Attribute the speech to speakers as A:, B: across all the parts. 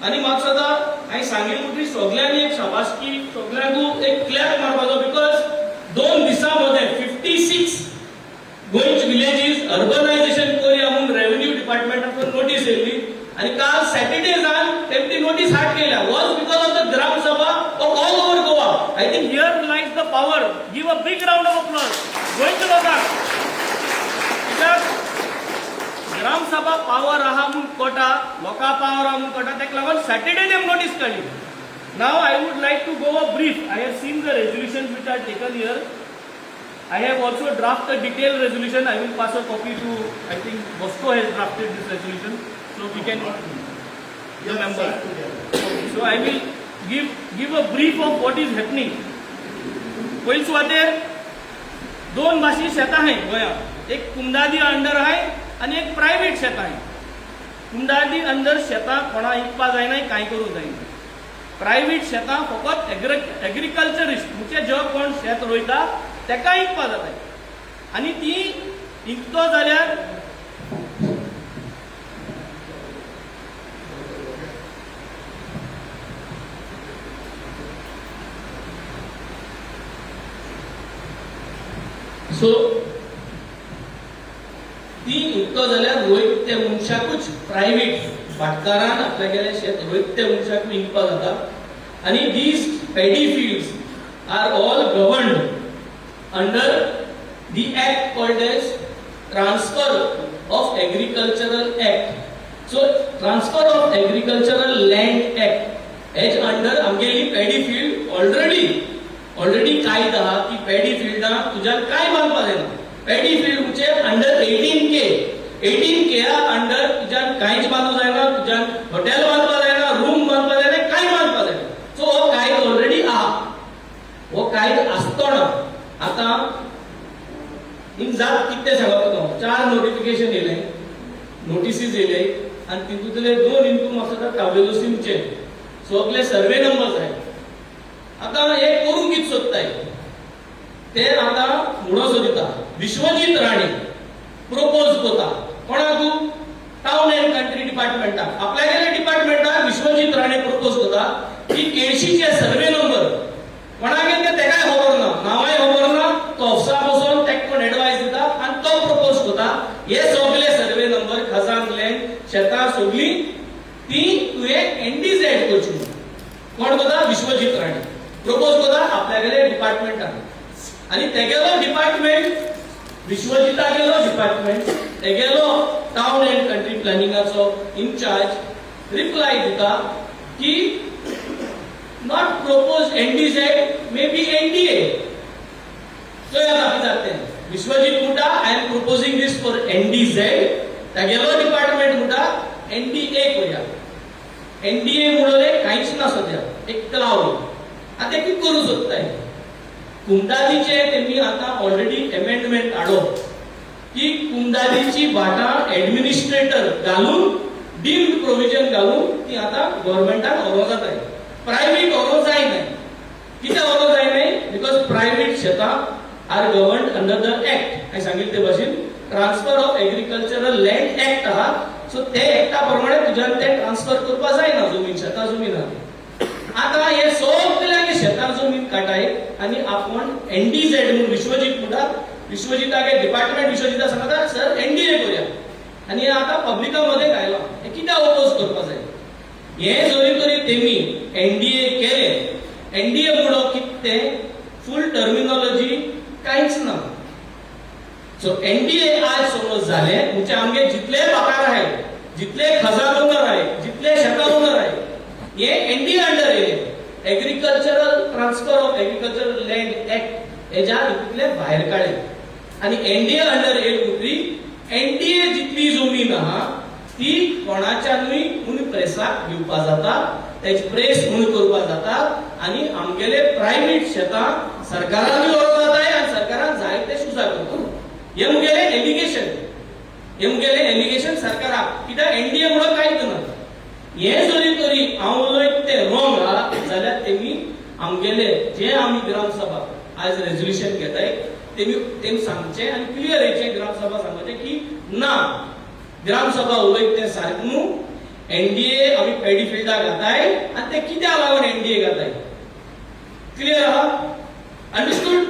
A: आणि म्हाका सदा हांवें सांगिल्लें म्हणटरी सगळ्यांनी एक शाबासकी सगळ्यांकू एक क्लॅप मारपाचो बिकॉज 2 दिसां मध्ये 56 गोंयचे विलेजीस अर्बनायझेशन करया म्हणून रेव्हेन्यू डिपार्टमेंटाकडून नोटीस येयल्ली आणि काल सॅटर्डेजान तेमची नोटीस हार्ड केल्या was because of the gram सभा of all over Goa. I think here lies the power. Give a big round of applause गोंयच्या लोकांक. कित्याक ग्राम सभा पावर आहा म्हणून कोटा लोकां पावर आहा म्हणून कोटा तेका लागून सॅटर्डे तेम नोटीस काडली. Now I would like to go a brief. I have seen the resolutions which are taken here. I have also drafted a detailed resolution. I will pass a copy to, I think Bosco has drafted this resolution, so we can remember. So I will give a brief of what is happening. पयली सुवातेर 2 भाशी शेतां आहेत गोंयांत. एक कुमदादी under आहे आणि एक private शेतां आहे. कुमदादी अंडर शेतां कोणा इकपा जायना कांय करूं जायना. प्रायव्हेट शेतां फकत एग्रीकल्चरिस्ट म्हणजे जो कोण शेत रोयता तेका इकपा जाता आणि ती इकतो जाल्यार सो ती इकतो जाल्यार रोयत त्या मनशाकूच प्रायव्हेट भाटकारान आपल्यागेलें शेत रोयत त्या मनशाक इकपा जाता आणि these paddy fields are all governed under the act called as Transfer of Agricultural Act. So Transfer of Agricultural Land Act as under आमगेली पॅडी फील्ड ऑलरेडी कायदा आहा की पॅडी फील्डा तुज्यान काय बांदपा जायना. पॅडी फील्ड म्हणजे अंडर 18K अंडर तुज्यान कांयच बांदूं जायना. तुज्यान हॉटेल बांदपा जायना, रूम बांदपा जायना, काय बांदपा जायना. सो हो कायदो ऑलरेडी आहा. हो कायदो आसतना आता इन जात कितले सांगप 4 नोटिफिकेशन येयले, नोटिसीस येयले आणि तितूंतले 2 इनकम आसा कावेलोसीमचे सगळे सर्वे नंबर्स आहेत. आता हे करून कित सोदताय ते आता म्हणो सोदिता विश्वजीत राणे प्रपोज करता कोणाकू टाउन एंड कंट्री डिपार्टमेंटाक. आपल्यागेले डिपार्टमेंटाक विश्वजीत राणे प्रपोज करता की केळशीचे सर्वे नंबर कोणागे तेकाय खबर ना, नावाय खबर ना, तो ऑफिसा बसून तेका कोण एडवायस दिता आणि तो प्रपोज करता हे सगळे सर्वे नंबर खजान लँड शेतां सगळी ती तुवें एनडीझेड करची. कोण करता विश्वजीत राणे प्रपोज करता आपल्यागेले डिपार्टमेंटाक आणि तेगेलो डिपार्टमेंट विश्वजिता गेलो डिपार्टमेंट तेगेलो टाउन एंड कंट्री प्लॅनिंगाचो इन्चार्ज रिप्लाय दिता की not propose NDZ, maybe NDA. So यार आप जाते हैं. विश्वजीत मुटा, I am proposing this for NDZ. त्यागेलो डिपार्टमेंट मुटा NDA करूया. NDA मुळले काहीच ना सध्या एक लावलो. आता किती करू सोदताय. कुमदादीचे त्यांनी आता ऑलरेडी अमेंडमेंट हाडो की कुमदादीची भाटां ऍडमिनिस्ट्रेटर घालून डीम्ड प्रोविजन घालून ती आता गव्हर्नमेंटाक व्हरो जाताय. प्रायव्हेट व्हरो जाय नाही. कित्याक व्हरो जाय नाही बिकॉज प्रायव्हेट शेतां are governed under the act. हांवें सांगिल्ले ते भाशेन transfer of agricultural land act आहा. सो ते एक्टा प्रमाणे तुज्यान ते ट्रान्सफर करपा जायना जमीन शेतां जमीन. आता हे सगळ्यांगे शेतां जमीन काटाय आणि आपण एनडीझेड म्हणून विश्वजीत म्हणटा विश्वजितागे डिपार्टमेंट विश्वजिता सांगता सर एनडीए करूया आणि आता पब्लिकामध्ये घायला हे कित्याक ओपोज करपा जाय. हे जरी तरी तेमी एनडीए केले. एनडीए म्हणो किते फुल टर्मिनॉलॉजी काहीच ना. सो एनडीए आज समज झाले म्हणजे आमगे जितले बाकार आहेत, जितले खजान ओनर आहेत, जितले शेतां ओनर आहेत हे एनडीए अंडर येले. Agricultural transfer of agricultural land act हेच्या इतले भायर काडले आणि एनडीए अंडर येल म्हणटरी एनडीए जितली जमीन आहा ती कोणाच्यानूय म्हणून प्रेसाक घेवपा जाता, त्याची प्रेस म्हणून करपा जाता आणि आमगेले प्रायव्हेट शेतां सरकारानूय व्हरो जाताय आणि सरकारान जाय ते शुजा करता. हे मुगेले एलिगेशन सरकाराक कित्याक एनडीए म्हणून कांयच ना. हे जरी तरी हांव उलयत ते रॉंग आहा जाल्यार तेमी आमगेले जे आमी ग्राम सभा आज रेजोल्युशन घेताय तेमी सांगचे आणि क्लियर हेचे ग्राम सभा सांगचे की ना ग्राम सभा उलयत ते सारकें न्हू. एनडीए आम्ही पॅडी फिल्डाक घाताय आणि ते कित्याक लागून एनडीए घाताय. क्लियर आहा? अंडरस्टूड?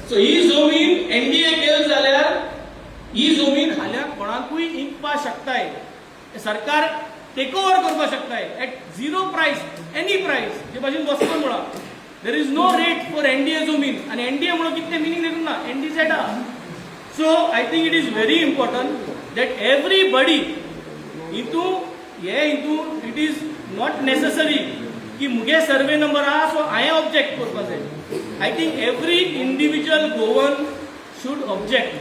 A: सो ही जमीन एनडीए केल जाल्यार ही जमीन हाल्या कोणाकूय इंकपा शकताय. सरकार टेक ओव्हर करपा शकताय at zero price, any price. जे भाशेन वस्तू म्हणा there is no rate for NDA जमीन. आणि एनडीए म्हणून कितले मिनिंग देखून ना, एनडीझेड आहा. So I think it is very important that everybody into it is not necessary कि मुगे सर्वे नंबर आहा so I object करपा जाय. I think every individual Goan should object.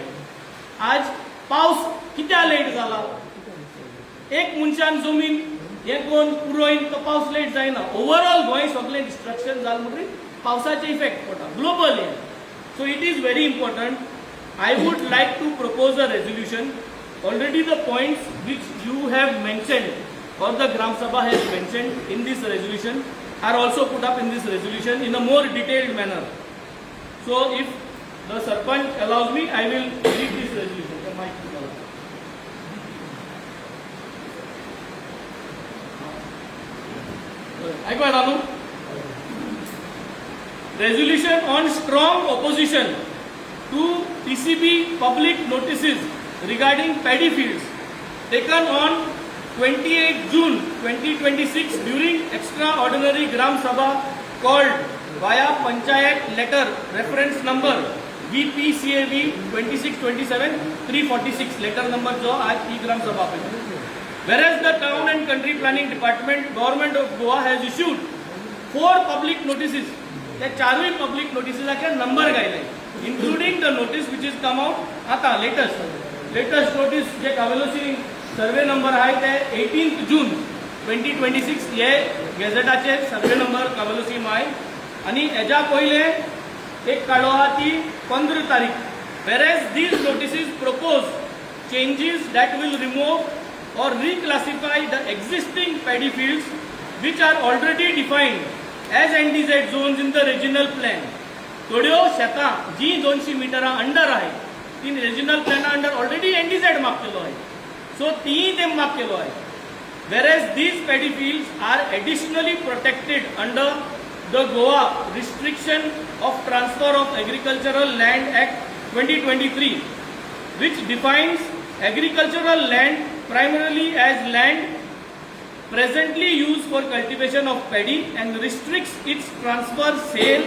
A: आज पावस कित्या लेट जाला, एक मनशान जमीन हे कोण पुरोयन तो पावस लेट जायना. ओवरऑल गोंय सगळे डिस्ट्रक्शन जाल म्हणटरी पावसाचे इफेक्ट पडटा global. So it is very important. I would like to propose a resolution. Already the points which you have mentioned or the Gram Sabha has mentioned in this resolution are also put up in this resolution in a more detailed manner. So if the Sarpanch allows me, I will read this resolution. Resolution on strong opposition to TCP public notices regarding paddy fields taken on 28 June 2026 during extraordinary Gram Sabha called via Panchayat letter reference number VPCAV 2627 346 letter number जो आज ई Gram Sabha पे. Whereas the Town and Country Planning Department Government of Goa has issued 4 public notices. त्या चारही public notices चे number गायले including the notice which is come out आता latest notice जे Cavelossim survey number आहे ते 18th June 2026 हे गॅझेटाचे survey number Cavelossim आहे. आणि याच्या पहिले एक काढो हा ती 15 तारीख. Whereas these notices propose changes that will remove or reclassify the existing paddy fields which are already defined as NDZ zones in the regional plan. थोड्यो शेतां जी 200 मिटरा अंडर आहे ती regional plan under already NDZ mark केलो आहे. So तीही ते mark केलो आहे. Whereas these paddy fields are additionally protected under the Goa Restriction of Transfer of Agricultural Land Act 2023, which defines agricultural land primarily as land presently used for cultivation of paddy and restricts its transfer sale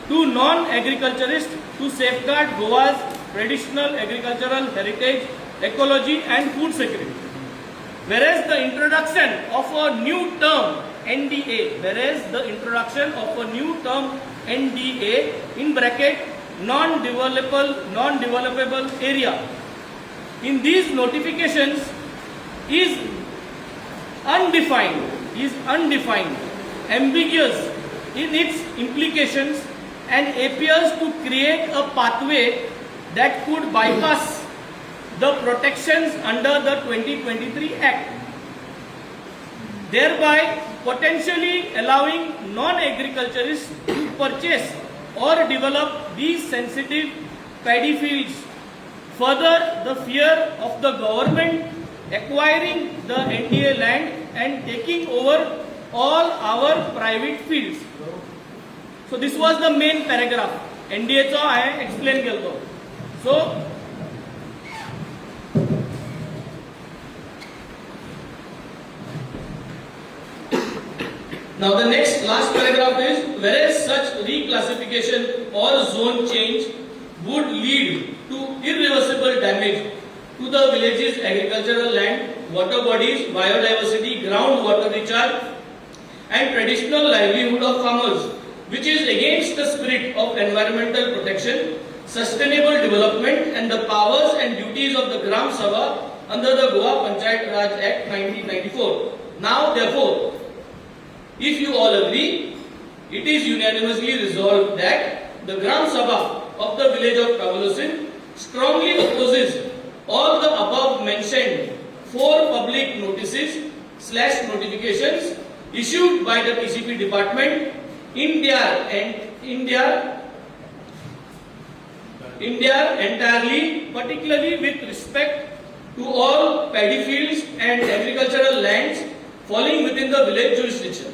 A: to non-agriculturists to safeguard Goa's traditional agricultural heritage, ecology and food security. Whereas the introduction of a new term NDA, in bracket non-developable area in these notifications is undefined, ambiguous in its implications and appears to create a pathway that could bypass the protections under the 2023 Act, thereby potentially allowing non-agriculturists to purchase or develop these sensitive paddy fields. Further, the fear of the government acquiring the NDA land and taking over all our private fields. So this was the main paragraph. NDA चा I explain Kelo. So now the last paragraph is, whereas such reclassification or zone change would lead to irreversible damage to the village's agricultural land, water bodies, biodiversity, groundwater recharge and traditional livelihood of farmers, which is against the spirit of environmental protection, sustainable development and the powers and duties of the Gram Sabha under the Goa Panchayat Raj Act 1994. Now therefore, if you all agree, it is unanimously resolved that the Gram Sabha of the village of Cavelossim strongly opposes all the above mentioned 4 public notices/notifications issued by the TCP department India entirely, particularly with respect to all paddy fields and agricultural lands falling within the village jurisdiction.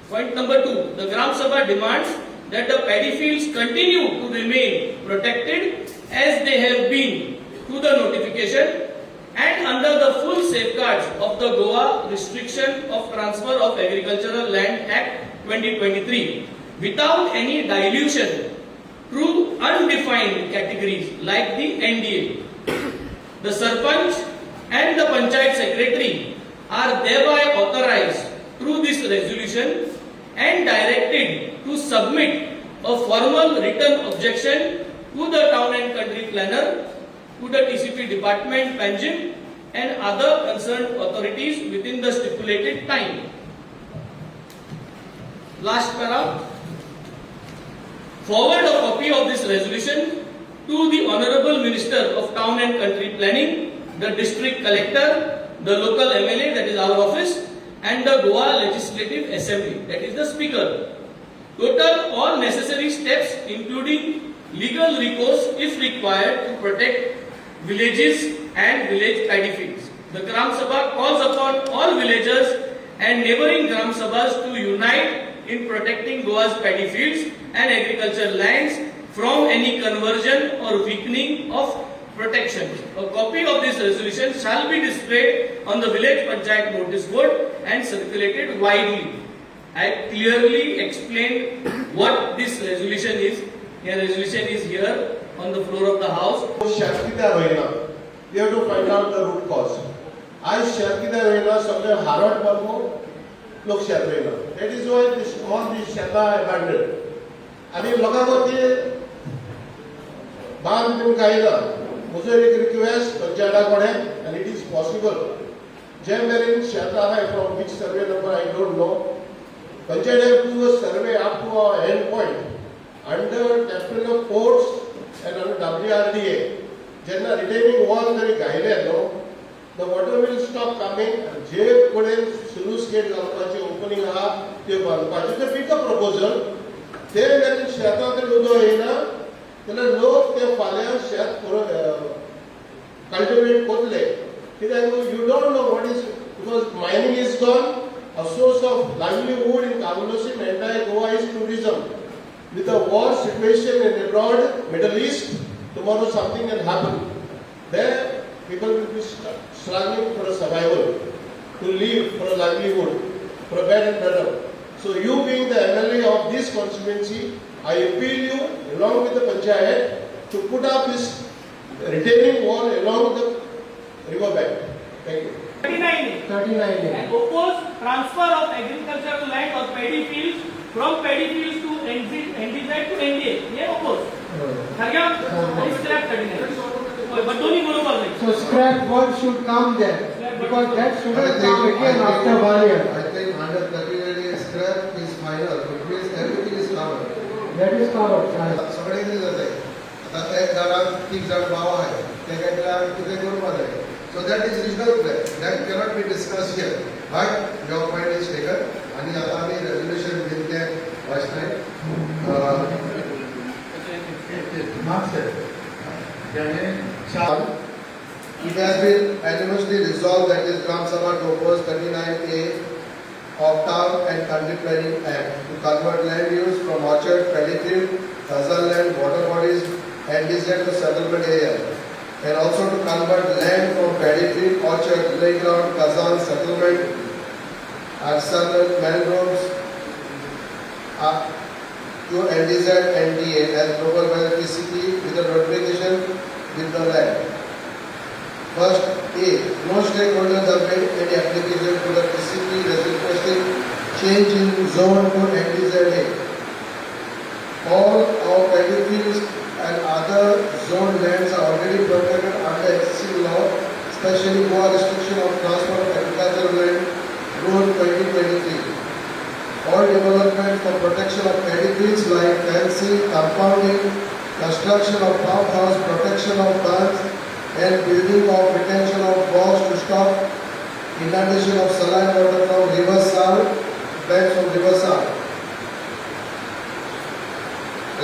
A: Point number 2. The Gram Sabha demands that the paddy fields continue to remain protected as they have been to the notification and under the full safeguards of the Goa Restriction of Transfer of Agricultural Land Act 2023 without any dilution through undefined categories like the NDA. The Sarpanch and the Panchayat Secretary are thereby authorized through this resolution and directed to submit a formal written objection to the Town and Country Planner, to the TCP Department, Panjim, and other concerned authorities within the stipulated time. Last paragraph. Forward a copy of this resolution to the Honorable Minister of Town and Country Planning, the District Collector, the local MLA, that is our office, and the Goa Legislative Assembly, that is the Speaker. Total all necessary steps including legal recourse if required to protect villages and village paddy fields. The Gram Sabha calls upon all villagers and neighboring Gram Sabhas to unite in protecting Goa's paddy fields and agricultural lands from any conversion or weakening of protection. A copy of this resolution shall be displayed on the village panchayat notice board and circulated widely. I clearly explained what this resolution is. The resolution is here on the floor of the house.
B: We have to find out the root cause. I Sharkida Rena, somewhere Harvard Babu, look Sharkina. That is why this all these Shata abandoned. I mean, Logavati Ban Bin Kaila, Mosaic request, Panchada Kode, and it is possible. Jamarin Shata from which survey number I don't know. Panchada do a survey up to an end point under capital of courts and under WRDA. Jenna retaining wall very guided, no? The water will stop coming. J Koden Sulu State Galpachi opening up the Balpachi. They pick a proposal. They when Shata the Ludo Ina, then a low the Falia Shat cultivate Kotle. You don't know what is, because mining is gone. A source of livelihood in Cavelossim, entire Goa is tourism. With the war situation in abroad, Middle East, tomorrow something can happen. There, people will be struggling for a survival, to live for a livelihood, for a bed and bread. So you being the MLA of this constituency, I appeal you, along with the Panchayat, to put up this retaining wall along the river bank. Thank you.
A: 39. And oppose transfer of agricultural land or paddy fields from paddy fields to NDZ to NDA. ये oppose. Scrap 39.
C: So scrap word should come there because that shouldn't come again after 1 year.
D: I think under 39 scrap is final. It means everything is covered.
C: That is covered.
D: सगळे किती जाते आता एक झाडाक 3 झाड भाव आहे ते काय किती करून आहे. So that is regional plan. That cannot be discussed here. But your point is taken. आणि आता आम्ही resolution दिले last time. It has been unanimously resolved that is Gram Sabha to oppose 39A of Town and Country Planning Act to convert land use from orchard, paddy field, Khazan land, water bodies, and desert to settlement area, and also to convert land from paddy field, orchard, playground, Khazan, settlement, arsenal, mangroves to NDZ NDA as proposed by the TCP with the notification with the land. First, A. No stakeholders have made any application to the TCP requesting change in zone to NDZA. All our paddy fields and other zone lands are already protected under existing law, especially Goa Restriction of Transfer of Agricultural Land Rule 2023. All development for protection of paddy fields like fencing, compounding, construction of farmhouse, protection of plants, and building of retention of bogs to stop inundation of saline water from river Sal, banks of river Sal.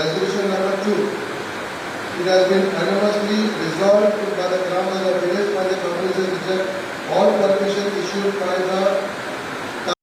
D: Resolution number 2. It has been unanimously resolved by the Gram Sabha village by the company reject all permission issued by the